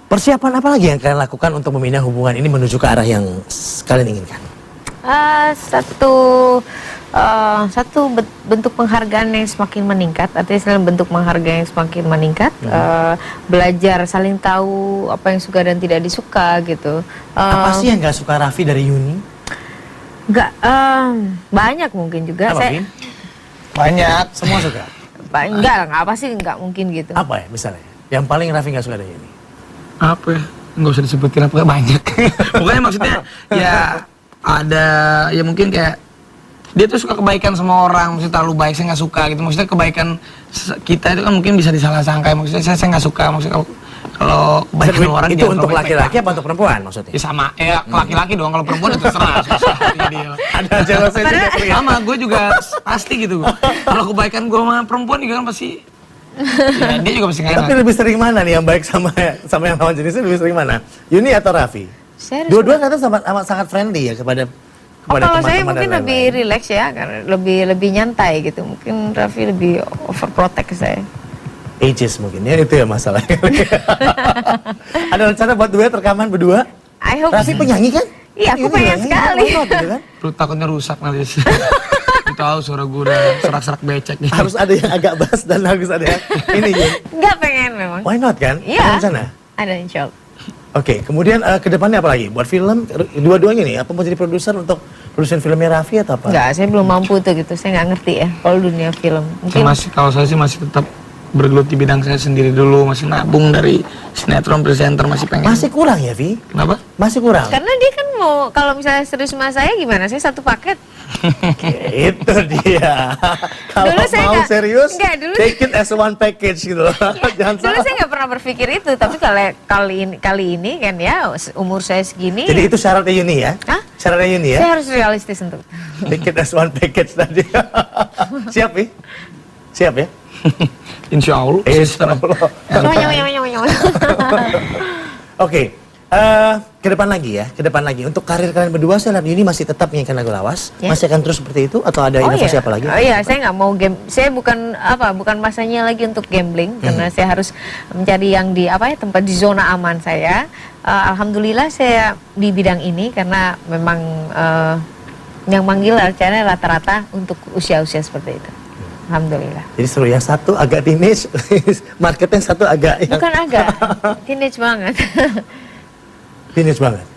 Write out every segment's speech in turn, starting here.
Persiapan apa lagi yang kalian lakukan untuk membina hubungan ini menuju ke arah yang kalian inginkan? Satu bentuk penghargaan yang semakin meningkat, artinya selain bentuk penghargaan yang semakin meningkat, belajar saling tahu apa yang suka dan tidak disuka gitu. Apa sih yang gak suka Raffi dari Yuni? Nggak, banyak mungkin juga. Apa, Vin? Banyak. Semua suka? Enggak, apa sih nggak mungkin gitu. Apa ya misalnya? Yang paling Raffi gak suka dari Yuni? Apa ya? Nggak usah disebutin apa, banyak. Pokoknya maksudnya ya ada, ya mungkin kayak dia tuh suka kebaikan sama orang, maksudnya terlalu baik, saya nggak suka gitu. Maksudnya kebaikan kita itu kan mungkin bisa disalah sangka, maksudnya saya nggak suka, maksudnya kalau kebaikan orang itu untuk laki-laki apa untuk perempuan maksudnya? Ya sama, laki-laki doang, kalau perempuan itu terserah. Ada jelasnya juga. Sama, gue juga pasti gitu. Kalau kebaikan gue sama perempuan juga kan pasti, ya, dia juga pasti nggak enak. Tapi lebih sering mana nih yang baik sama yang lawan jenisnya, lebih sering mana? Yuni atau Raffi? Dua-dua katanya sangat friendly ya kepada kalau saya teman-teman mungkin dan lebih lain-lain. relax ya, karena lebih nyantai gitu. Mungkin Raffi lebih overprotect ke saya. Ages mungkin ya, itu ya masalahnya. Ada rencana buat duet rekaman berdua? I hope Raffi penyanyi kan? Iya, aku Yuni pengen penyanyi, sekali. why not, gitu kan? Lu takutnya rusak nanti. Tahu suara gue udah serak-serak becek nih. Harus ada yang agak bass dan harus ada yang ini ya. Nggak pengen memang. Why not kan? Iya. Ada rencana? Ada insya Allah. Oke, kemudian ke depannya apa lagi? Buat film, dua-duanya nih, apa mau jadi produser untuk produsen filmnya Raffi atau apa? Nggak, saya belum mampu tuh gitu. Saya nggak ngerti ya kalau dunia film. Mungkin Kalau saya sih masih tetap bergelut di bidang saya sendiri dulu, masih nabung dari sinetron presenter, masih pengen. Masih kurang ya, Vi? Kenapa? Masih kurang? karena dia kan mau, kalau misalnya serius sama saya gimana? Saya satu paket. Itu dia. Kalau Dulu saya mau nggak- serius, nggak, dulu- take it as one package gitu loh. Jangan Dulu salah. saya nggak pernah berpikir itu, tapi kali ini kan ya umur saya segini. Jadi itu syaratnya Yuni ya? Hah? Syaratnya Yuni ya? Saya harus realistis untuk. Take it as one package tadi. Siap, Vi? Siap ya? Insya Allah. Insya Allah. Oke, ke depan lagi. Untuk karir kalian berdua, saya lihat Yuni masih tetap menyanyikan lagu lawas. Ya. Masih akan terus seperti itu atau ada inovasi apa lagi? Oh iya, saya nggak mau game. Saya bukan masanya lagi untuk gambling, karena saya harus mencari yang di tempat di zona aman saya. Alhamdulillah saya di bidang ini karena memang yang manggil acaranya rata-rata untuk usia-usia seperti itu. Alhamdulillah. Jadi seru, yang satu agak teenage, marketnya satu agak yang Bukan agak teenage banget. teenage banget.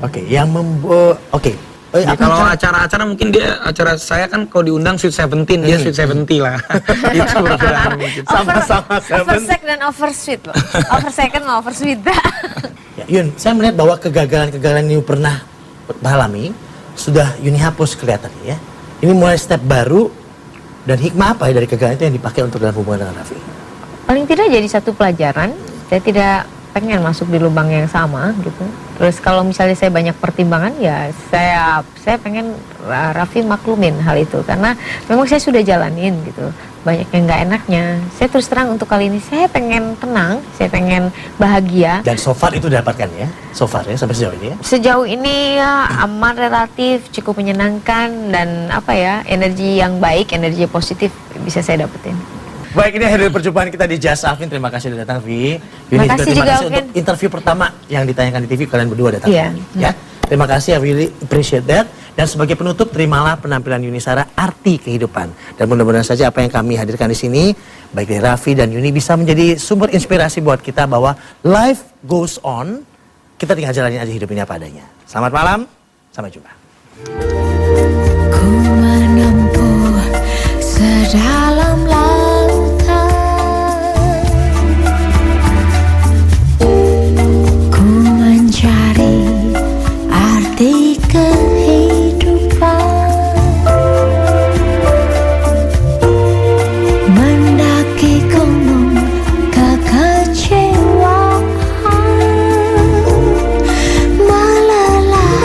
Oke, oke. Ya, kalau acara-acara mungkin dia, acara saya kan kalau diundang Sweet 17, dia Sweet 70 lah. Itu program mungkin. Sama-sama Oversec dan oversweet loh. Oversecond sama oversweet. Ya, Yun, saya melihat bahwa kegagalan-kegagalan yang pernah alami sudah Yuni hapus kelihatannya ya. Ini mulai step baru, dan hikmah apa ya dari kegagalan itu yang dipakai untuk dalam hubungan dengan Raffi? Paling tidak jadi satu pelajaran. Saya tidak pengen masuk di lubang yang sama gitu. Terus kalau misalnya saya banyak pertimbangan, ya saya pengen Raffi maklumin hal itu, karena memang saya sudah jalanin gitu. Banyak yang nggak enaknya. Saya terus terang untuk kali ini saya pengen tenang, saya pengen bahagia. Dan so far itu dapatkan ya? So far ya, sampai sejauh ini ya? Sejauh ini ya aman, relatif, cukup menyenangkan, dan energi yang baik, energi positif bisa saya dapetin. Baik, ini akhir dari perjumpaan kita di Just Alvin. Terima kasih sudah datang, Vi. Terima kasih juga, Alvin. untuk interview pertama yang ditanyakan di TV, kalian berdua datang. Iya. Ya. Terima kasih, I really appreciate that. Dan sebagai penutup, terimalah penampilan Yuni Shara, Arti Kehidupan. Dan mudah-mudahan saja apa yang kami hadirkan di sini, baik dari Raffi dan Yuni, bisa menjadi sumber inspirasi buat kita bahwa life goes on. Kita tinggal jalanin aja hidup ini apa adanya. Selamat malam, sampai jumpa. Ku menempuh sedalam lautan, ku mencari arti kehidupan, mendaki gunung kekecewaan, melelahkan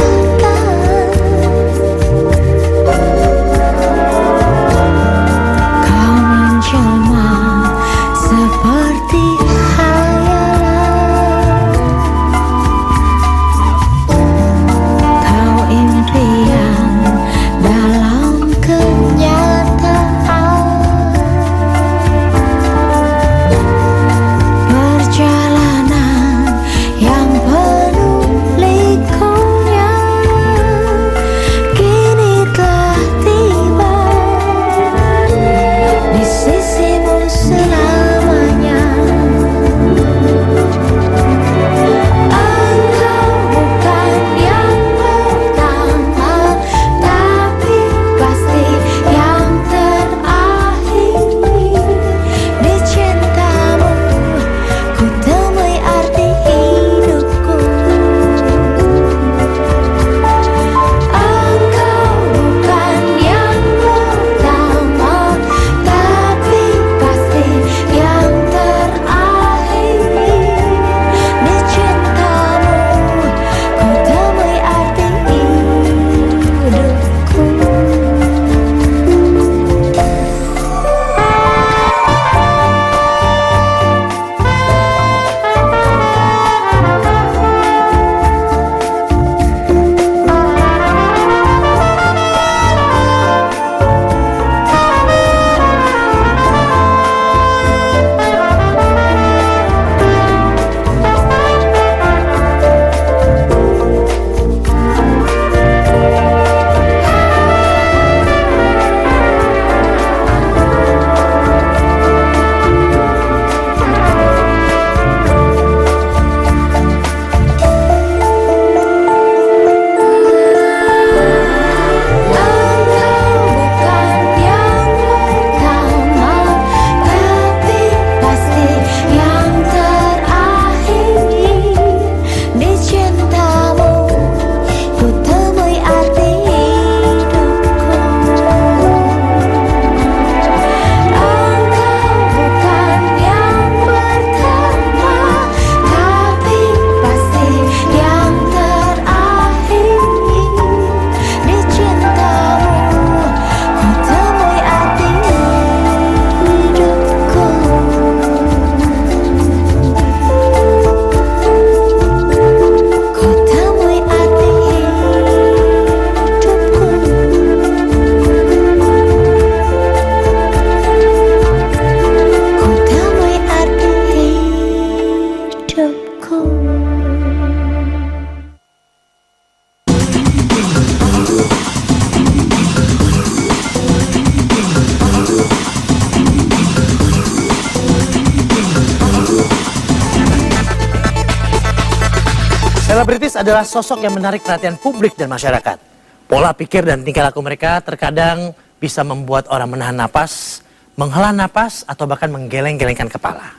Selebritis adalah sosok yang menarik perhatian publik dan masyarakat. Pola pikir dan tingkah laku mereka terkadang bisa membuat orang menahan napas, menghela napas, atau bahkan menggeleng-gelengkan kepala.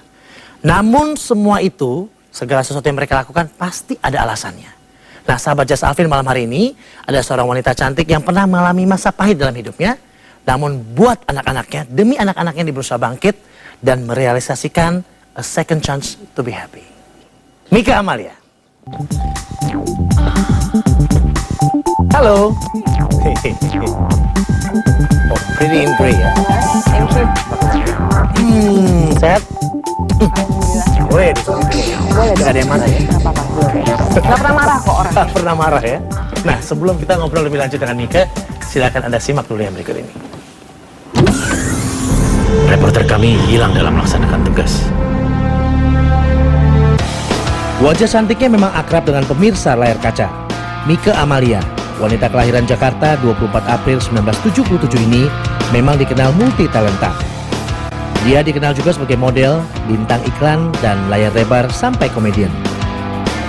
Namun semua itu, segala sesuatu yang mereka lakukan pasti ada alasannya. Nah, sahabat Jas Alvin, malam hari ini ada seorang wanita cantik yang pernah mengalami masa pahit dalam hidupnya. Namun buat anak-anaknya, demi anak-anaknya dia berusaha bangkit dan merealisasikan a second chance to be happy. Mika Amalia. Halo. Oh, pretty in gray ya. Thank you. Sehat? Boleh Boleh Gak ada yang marah ya? Gak apa-apa, boleh. Gak pernah marah kok orang. Pernah marah ya? Nah, sebelum kita ngobrol lebih lanjut dengan Mika, silakan Anda simak dulu yang berikut ini. Reporter kami hilang dalam melaksanakan tugas. Wajah cantiknya memang akrab dengan pemirsa layar kaca. Mika Amalia, wanita kelahiran Jakarta 24 April 1977 ini memang dikenal multi talenta. Dia dikenal juga sebagai model, bintang iklan, dan layar lebar sampai komedian.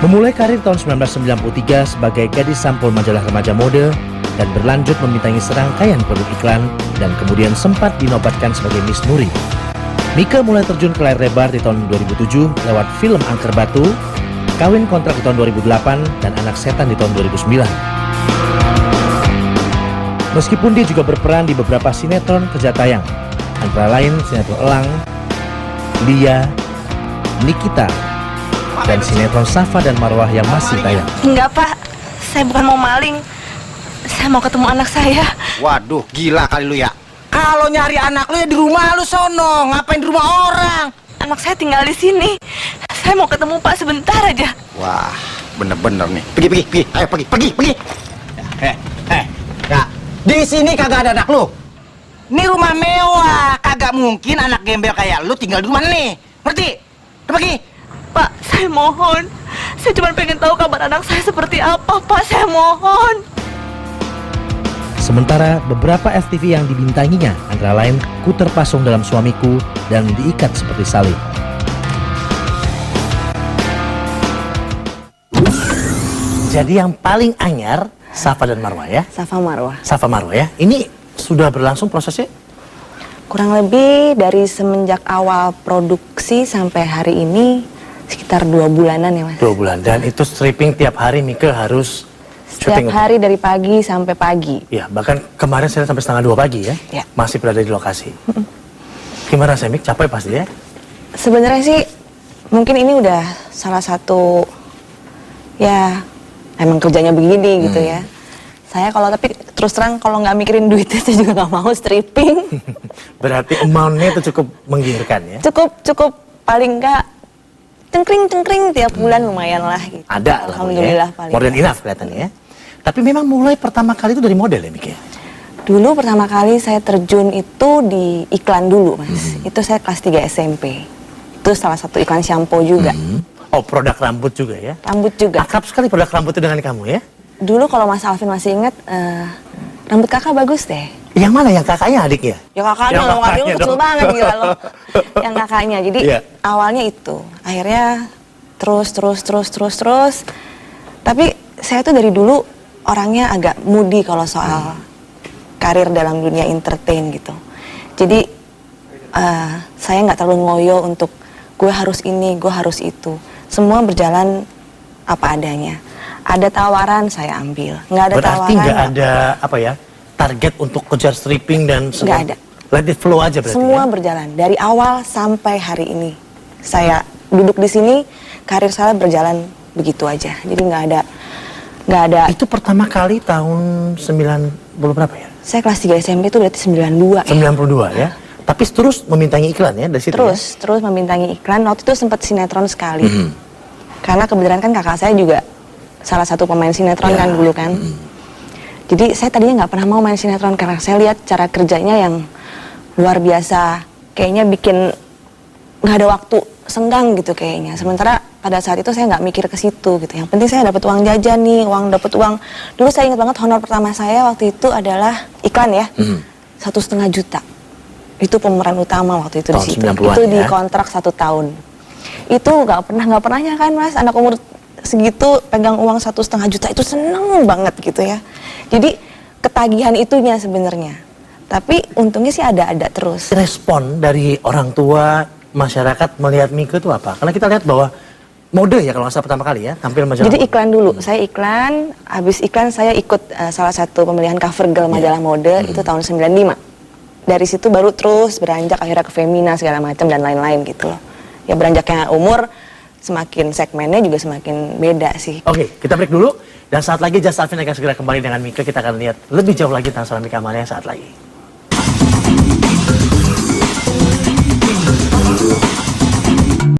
Memulai karir tahun 1993 sebagai gadis sampul majalah remaja mode dan berlanjut membintangi serangkaian produk iklan dan kemudian sempat dinobatkan sebagai Miss Nuri. Mika mulai terjun ke layar lebar di tahun 2007 lewat film Angker Batu, Kawin Kontrak di tahun 2008, dan Anak Setan di tahun 2009. Meskipun dia juga berperan di beberapa sinetron kerja tayang, antara lain sinetron Elang, Lia, Nikita, dan sinetron Safa dan Marwah yang masih tayang. Enggak Pak, saya bukan mau maling. Saya mau ketemu anak saya. Waduh, gila kali lu ya. Kalau nyari anak lu ya di rumah lu sono, ngapain di rumah orang? Anak saya tinggal di sini. Saya mau ketemu Pak sebentar aja. Wah, bener-bener nih. Pergi, ayo pergi. Ya, di sini kagak ada anak lu. Ini rumah mewah, kagak mungkin anak gembel kayak lu tinggal di rumah nih. Ngerti? Udah pergi. Pak, saya mohon. Saya cuma pengen tahu kabar anak saya seperti apa, Pak. Saya mohon. Sementara beberapa FTV yang dibintanginya antara lain Ku Terpasung Dalam Suamiku dan Diikat Seperti Salib. Jadi yang paling anyar Safa dan Marwah ya? Safa Marwah. Safa Marwah ya. Ini sudah berlangsung prosesnya? Kurang lebih dari semenjak awal produksi sampai hari ini sekitar 2 bulanan ya Mas. 2 bulan. Dan itu stripping tiap hari Mika harus Setiap syuting. hari dari pagi sampai pagi. Ya, bahkan kemarin saya sampai setengah 2 pagi ya. Ya. Masih berada di lokasi. Gimana sih Mik? Capek pasti ya? Sebenarnya sih mungkin ini udah salah satu ya emang kerjanya begini gitu ya. Saya kalau tapi terus terang kalau nggak mikirin duitnya saya juga nggak mau stripping. Berarti amount-nya itu cukup menggiurkan ya? Cukup paling nggak cengkring tiap bulan lumayan lah gitu. Ada lah. Alhamdulillah ya. paling. More than enough kelihatannya ya. Tapi memang mulai pertama kali itu dari model ya Mik ya? Dulu pertama kali saya terjun itu di iklan dulu Mas. Itu saya kelas 3 SMP. Itu salah satu iklan shampoo juga. Oh, produk rambut juga ya? Rambut juga. Akrab sekali produk rambut itu dengan kamu ya? Dulu kalau Mas Alvin masih ingat, rambut kakak bagus deh. Yang mana? Yang kakaknya adiknya? Ya kakaknya Yang loh, kakaknya adiknya kecil dong. banget gila loh. Yang kakaknya, jadi Iya. awalnya itu. Akhirnya terus. Tapi saya tuh dari dulu orangnya agak moody kalau soal karir dalam dunia entertain gitu. Jadi saya nggak terlalu ngoyo untuk gue harus ini, gue harus itu. Semua berjalan apa adanya. Ada tawaran saya ambil, nggak ada Berarti tawaran. nggak ada apa ya target untuk kejar stripping dan semua. Nggak ada. Let it flow aja berarti. Semua ya? berjalan dari awal sampai hari ini. Saya duduk di sini, karir saya berjalan begitu aja. Jadi nggak ada. Itu pertama kali tahun 90 berapa ya? Saya kelas 3 SMP itu berarti 92 ya. 92 ya. Tapi terus memintangi iklan ya dari situ. Terus membintangi iklan. Waktu itu sempat sinetron sekali. Karena kebetulan kan kakak saya juga salah satu pemain sinetron kan dulu kan. Jadi saya tadinya nggak pernah mau main sinetron karena saya lihat cara kerjanya yang luar biasa. Kayaknya bikin nggak ada waktu senggang gitu kayaknya. Sementara pada saat itu saya nggak mikir ke situ gitu. Yang penting saya dapat uang jajan nih, dapat uang. Dulu saya ingat banget honor pertama saya waktu itu adalah iklan ya, 1,5 juta. Itu pemeran utama waktu itu di Tahun situ. 90-an Itu di ya. kontrak 1 tahun. Itu nggak pernahnya kan Mas, anak umur segitu pegang uang 1,5 juta itu seneng banget gitu ya. Jadi ketagihan itunya sebenarnya. Tapi untungnya sih ada terus. Respon dari orang tua, masyarakat melihat Mika itu apa? Karena kita lihat bahwa mode ya kalau nggak salah pertama kali ya tampil majalah. Jadi iklan dulu, saya iklan, habis iklan saya ikut salah satu pemilihan cover girl majalah mode itu tahun 95. Dari situ baru terus beranjak akhirnya ke Femina segala macam dan lain-lain gitu loh. Ya beranjaknya umur semakin segmennya juga semakin beda sih. Oke, kita break dulu dan saat lagi Just Alvin akan segera kembali dengan Mika. Kita akan lihat lebih jauh lagi tentang seorang Mika Amalia saat lagi.